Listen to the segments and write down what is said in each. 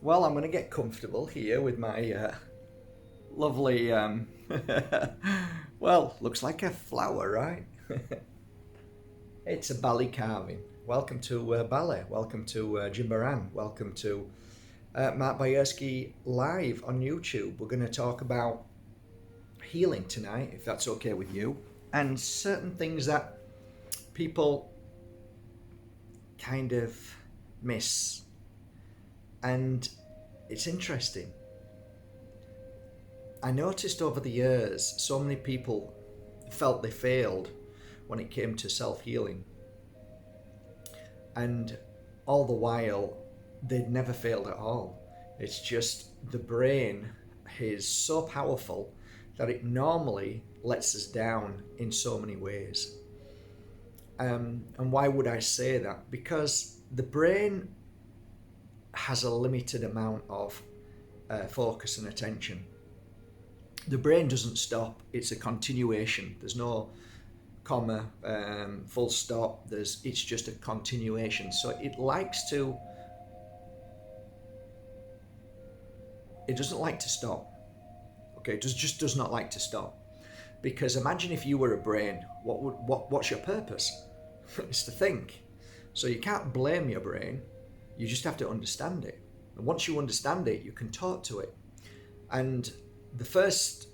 Well, I'm going to get comfortable here with my lovely, well, looks like a flower, right? It's a Bali carving. Welcome to Bali. Welcome to Jimbaran. Welcome to Mark Bajerski live on YouTube. We're going to talk about healing tonight, if that's okay with you, and certain things that people kind of miss. And it's interesting. I noticed over the years so many people felt they failed when it came to self-healing, and all the while they'd never failed at all. It's just the brain is so powerful that it normally lets us down in so many ways. And why would I say that? Because the brain has a limited amount of focus and attention. The brain doesn't stop, it's a continuation. There's no comma, full stop, it's just a continuation. So it doesn't like to stop. Okay, it just does not like to stop. Because imagine if you were a brain, what's your purpose? It's to think. So you can't blame your brain, you just have to understand it. And once you understand it, you can talk to it. And the first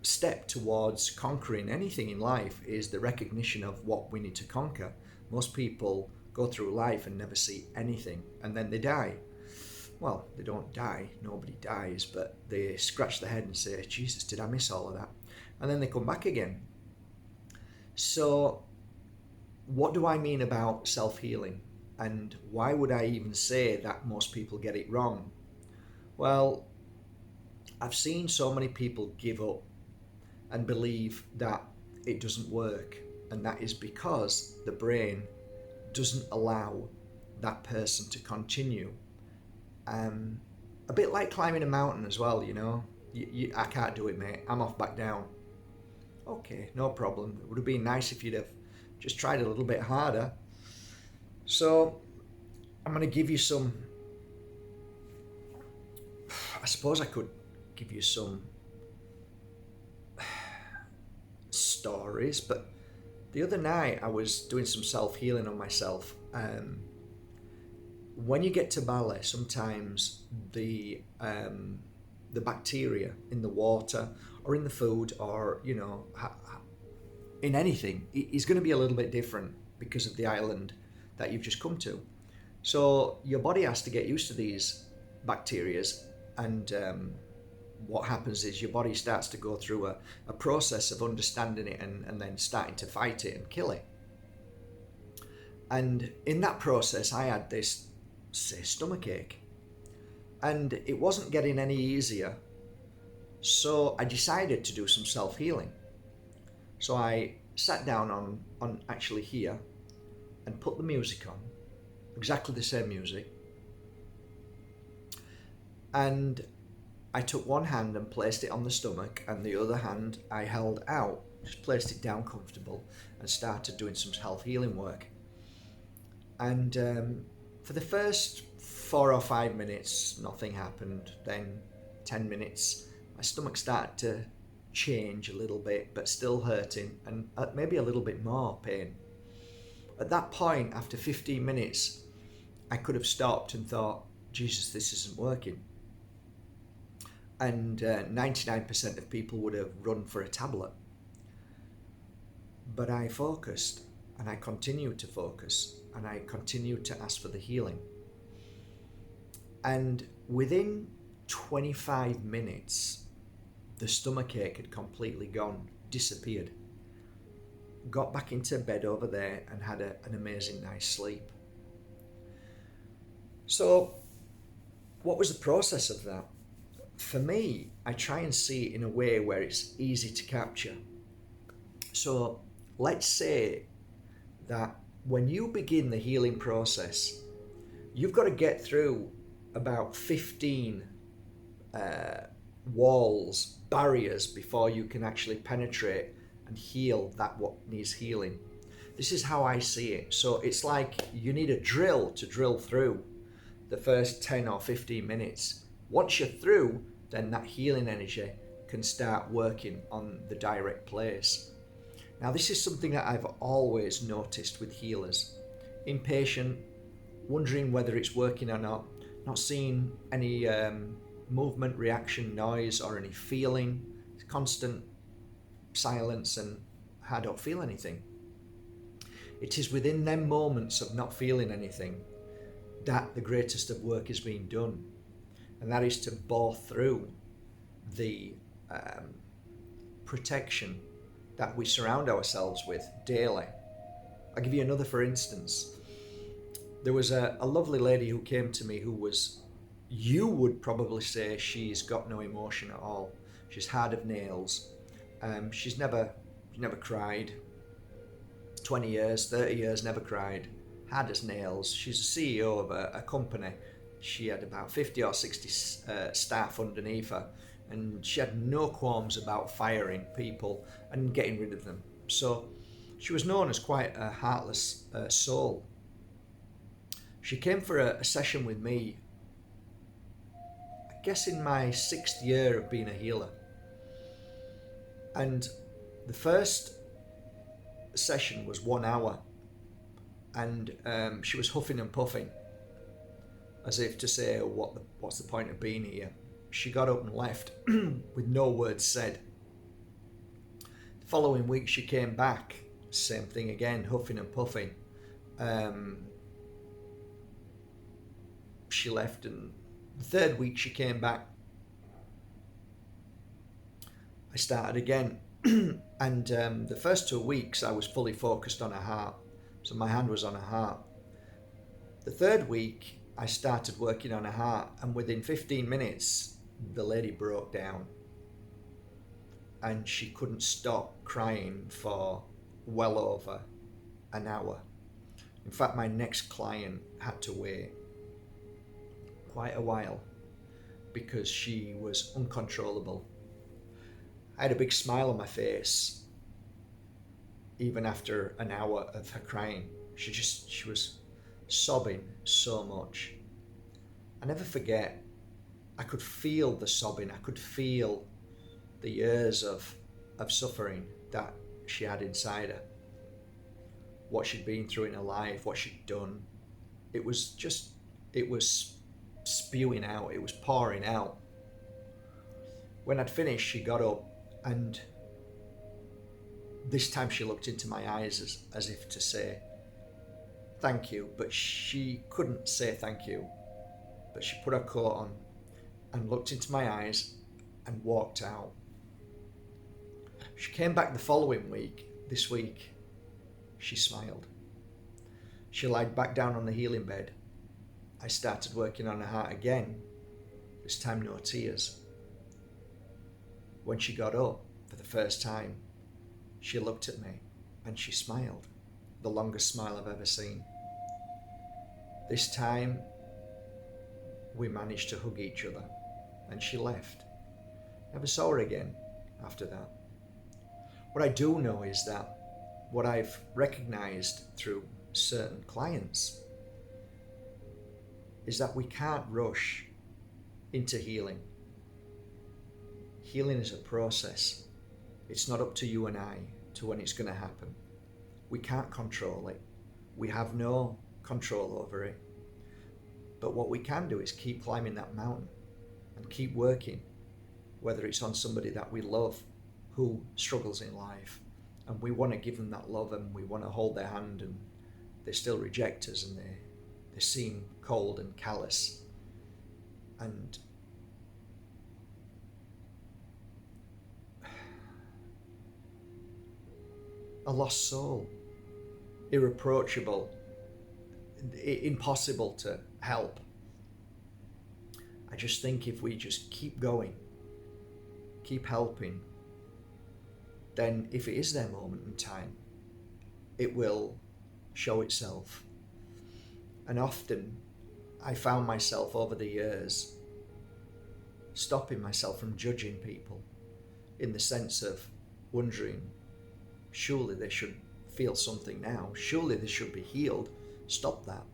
step towards conquering anything in life is the recognition of what we need to conquer. Most people go through life and never see anything, and then they die. Well, they don't die, nobody dies, but they scratch their head and say, Jesus, did I miss all of that? And then they come back again. So what do I mean about self-healing? And why would I even say that most people get it wrong? Well, I've seen so many people give up and believe that it doesn't work, and that is because the brain doesn't allow that person to continue. A bit like climbing a mountain as well, you know. I can't do it, mate. I'm off back down. Okay, no problem. It would have been nice if you'd have just tried a little bit harder. So I'm going to give you some, I suppose I could give you some stories, but the other night I was doing some self-healing on myself. When you get to Bali, sometimes the bacteria in the water or in the food, or in anything, is going to be a little bit different because of the island that you've just come to. So your body has to get used to these bacterias, and what happens is your body starts to go through a process of understanding it and then starting to fight it and kill it. And in that process, I had this, say, stomachache, and it wasn't getting any easier. So I decided to do some self-healing. So I sat down on actually here and put the music on, exactly the same music. And I took one hand and placed it on the stomach, and the other hand I held out, just placed it down comfortable, and started doing some self-healing work. And for the first 4 or 5 minutes, nothing happened. Then 10 minutes, my stomach started to change a little bit, but still hurting, and maybe a little bit more pain. At that point, after 15 minutes, I could have stopped and thought, Jesus, this isn't working. And 99% of people would have run for a tablet. But I focused, and I continued to focus, and I continued to ask for the healing. And within 25 minutes, the stomachache had completely gone, disappeared. Got back into bed over there and had an amazing night's sleep. So what was the process of that? For me, I try and see it in a way where it's easy to capture. So let's say that when you begin the healing process, you've got to get through about 15 walls, barriers, before you can actually penetrate and heal that what needs healing. This is how I see it. So it's like you need a drill to drill through the first 10 or 15 minutes. Once you're through, then that healing energy can start working on the direct place. Now, this is something that I've always noticed with healers. Impatient, wondering whether it's working or not seeing any movement, reaction, noise, or any feeling, constant silence, and I don't feel anything. It is within them moments of not feeling anything that the greatest of work is being done, and that is to bore through the protection that we surround ourselves with daily. I'll give you another for instance. There was a lovely lady who came to me who was, you would probably say she's got no emotion at all. She's hard of nails. She's never cried. 20 years, 30 years, never cried. Hard as nails. She's a CEO of a company. She had about 50 or 60 staff underneath her, and she had no qualms about firing people and getting rid of them. So she was known as quite a heartless soul. She came for a session with me, I guess in my 6th year of being a healer. And the first session was 1 hour, and she was huffing and puffing as if to say, what's the point of being here? She got up and left with no words said. The following week she came back, same thing again, huffing and puffing. She left, and the 3rd week she came back. I started again. And the first 2 weeks I was fully focused on her heart, so my hand was on her heart. The 3rd week I started working on her heart, and within 15 minutes the lady broke down, and she couldn't stop crying for well over an hour. In fact, my next client had to wait quite a while because she was uncontrollable. I had a big smile on my face even after an hour of her crying. She was sobbing so much. I never forget, I could feel the sobbing. I could feel the years of suffering that she had inside her. What she'd been through in her life, what she'd done. It was spewing out, it was pouring out. When I'd finished, she got up, and this time she looked into my eyes as if to say thank you, but she couldn't say thank you. But she put her coat on and looked into my eyes and walked out. She came back the following week. This week, she smiled. She lied back down on the healing bed. I started working on her heart again. This time, no tears. When she got up for the first time, she looked at me and she smiled. The longest smile I've ever seen. This time, we managed to hug each other, and she left. Never saw her again after that. What I do know is that what I've recognized through certain clients is that we can't rush into healing. Healing is a process. It's not up to you and I to when it's going to happen. We can't control it. We have no control over it. But what we can do is keep climbing that mountain and keep working, whether it's on somebody that we love who struggles in life, and we want to give them that love, and we want to hold their hand, and they still reject us, and they seem cold and callous. And a lost soul, irreproachable, impossible to help. I just think if we just keep going, keep helping, then if it is their moment in time, it will show itself. And often I found myself over the years stopping myself from judging people, in the sense of wondering, surely they should feel something now, surely they should be healed, stop that.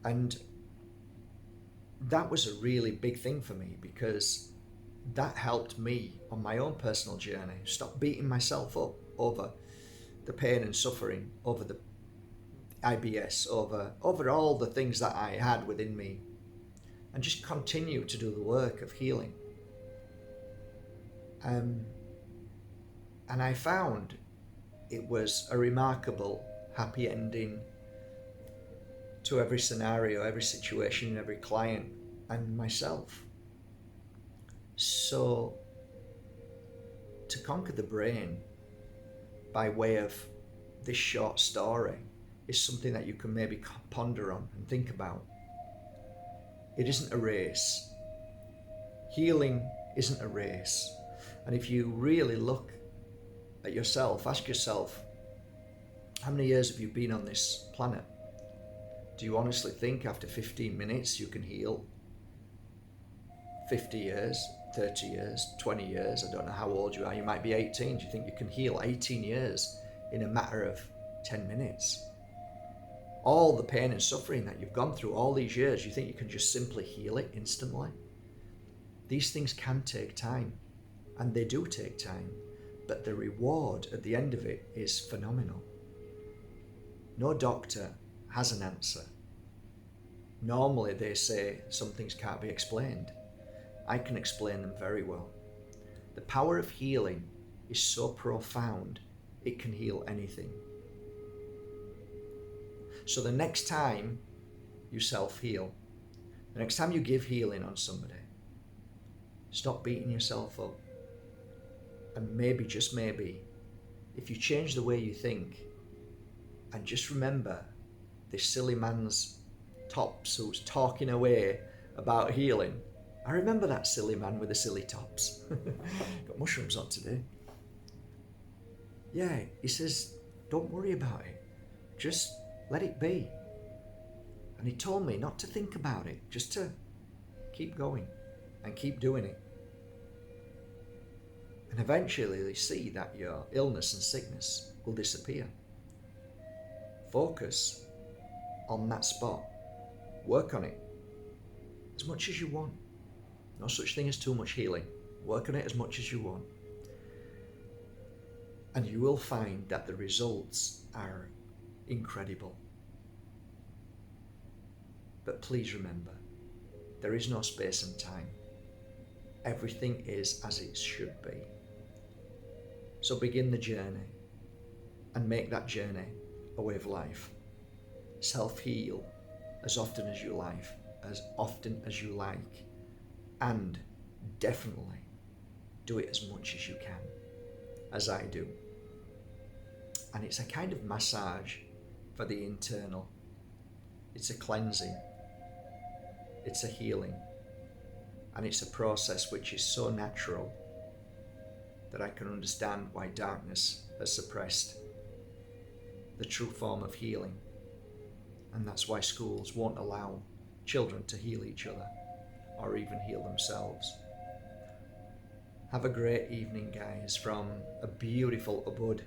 And that was a really big thing for me, because that helped me on my own personal journey. Stop beating myself up over the pain and suffering, over the IBS, over all the things that I had within me, and just continue to do the work of healing. And I found it was a remarkable happy ending to every scenario, every situation, every client, and myself. So to conquer the brain by way of this short story is something that you can maybe ponder on and think about. It isn't a race. Healing isn't a race. And if you really look at yourself, ask yourself, how many years have you been on this planet? Do you honestly think after 15 minutes you can heal? 50 years, 30 years, 20 years, I don't know how old you are, you might be 18. Do you think you can heal 18 years in a matter of 10 minutes? All the pain and suffering that you've gone through all these years, you think you can just simply heal it instantly? These things can take time, and they do take time, but the reward at the end of it is phenomenal. No doctor has an answer. Normally they say some things can't be explained. I can explain them very well. The power of healing is so profound, it can heal anything. So the next time you self-heal, the next time you give healing on somebody, stop beating yourself up. And maybe, just maybe, if you change the way you think, and just remember this silly man's tops who's talking away about healing. I remember that silly man with the silly tops. Got mushrooms on today. Yeah, he says, don't worry about it. Just let it be. And he told me not to think about it, just to keep going and keep doing it. And eventually they see that your illness and sickness will disappear. Focus on that spot. Work on it as much as you want. No such thing as too much healing. Work on it as much as you want. And you will find that the results are incredible. But please remember, there is no space and time. Everything is as it should be. So begin the journey and make that journey a way of life. Self-heal as often as you like, and definitely do it as much as you can, as I do. And it's a kind of massage for the internal. It's a cleansing, it's a healing, and it's a process which is so natural that I can understand why darkness has suppressed the true form of healing. And that's why schools won't allow children to heal each other or even heal themselves. Have a great evening, guys, from a beautiful Ubud.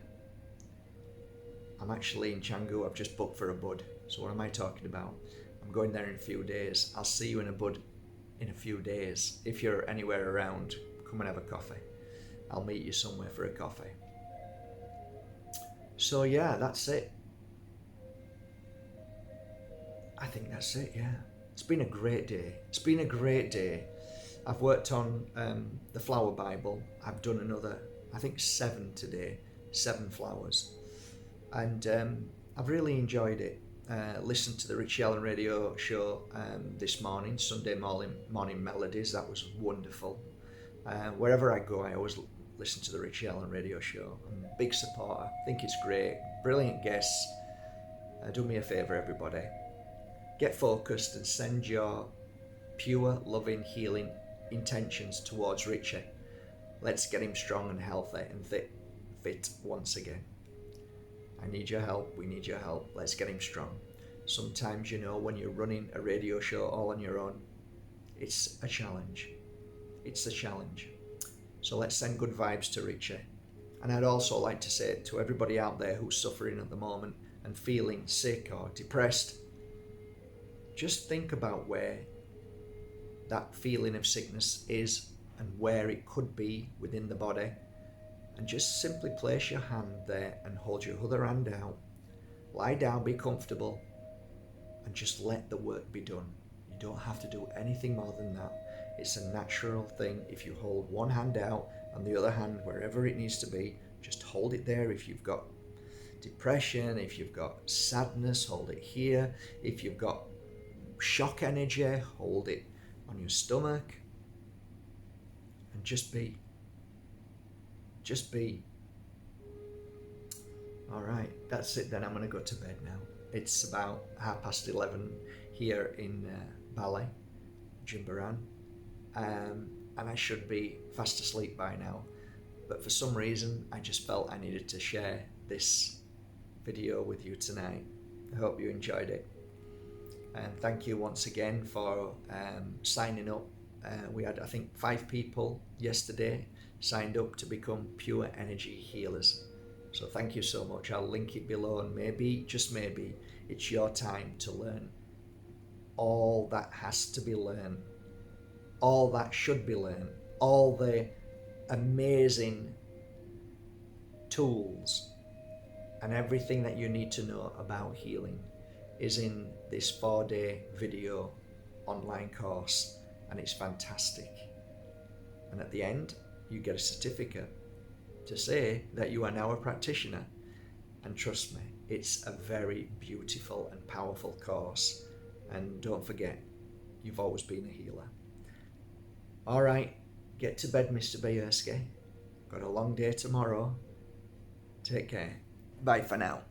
I'm actually in Canggu. I've just booked for Ubud. So what am I talking about? I'm going there in a few days. I'll see you in Ubud in a few days. If you're anywhere around, come and have a coffee. I'll meet you somewhere for a coffee. So yeah, that's it. I think that's it, yeah. It's been a great day. It's been a great day. I've worked on the flower Bible. I've done another, I think 7 today, 7 flowers. And I've really enjoyed it. Listened to the Richie Allen radio show this morning, Sunday morning melodies. That was wonderful. Wherever I go, I always listen to the Richie Allen radio show. I'm a big supporter. I think it's great. Brilliant guests. Do me a favour, everybody. Get focused and send your pure, loving, healing intentions towards Richie. Let's get him strong and healthy and fit once again. I need your help. We need your help. Let's get him strong. Sometimes, you know, when you're running a radio show all on your own, it's a challenge. It's a challenge. So let's send good vibes to Richie. And I'd also like to say to everybody out there who's suffering at the moment and feeling sick or depressed, just think about where that feeling of sickness is and where it could be within the body. And just simply place your hand there and hold your other hand out. Lie down, be comfortable, and just let the work be done. You don't have to do anything more than that. It's a natural thing. If you hold one hand out and the other hand wherever it needs to be, just hold it there. If you've got depression, if you've got sadness, hold it here. If you've got shock energy, hold it on your stomach. And just be. Just be. All right, that's it then. I'm going to go to bed now. It's about 11:30 here in Bali, Jimbaran, and I should be fast asleep by now. But for some reason, I just felt I needed to share this video with you tonight. I hope you enjoyed it. And thank you once again for signing up. We had, I think, 5 people yesterday signed up to become pure energy healers. So thank you so much. I'll link it below, and maybe, just maybe, it's your time to learn all that has to be learned, all that should be learned, all the amazing tools and everything that you need to know about healing is in this 4-day video online course, and it's fantastic. And at the end, you get a certificate to say that you are now a practitioner. And trust me, it's a very beautiful and powerful course. And don't forget, you've always been a healer. All right, get to bed, Mr. Bajerski. Got a long day tomorrow. Take care. Bye for now.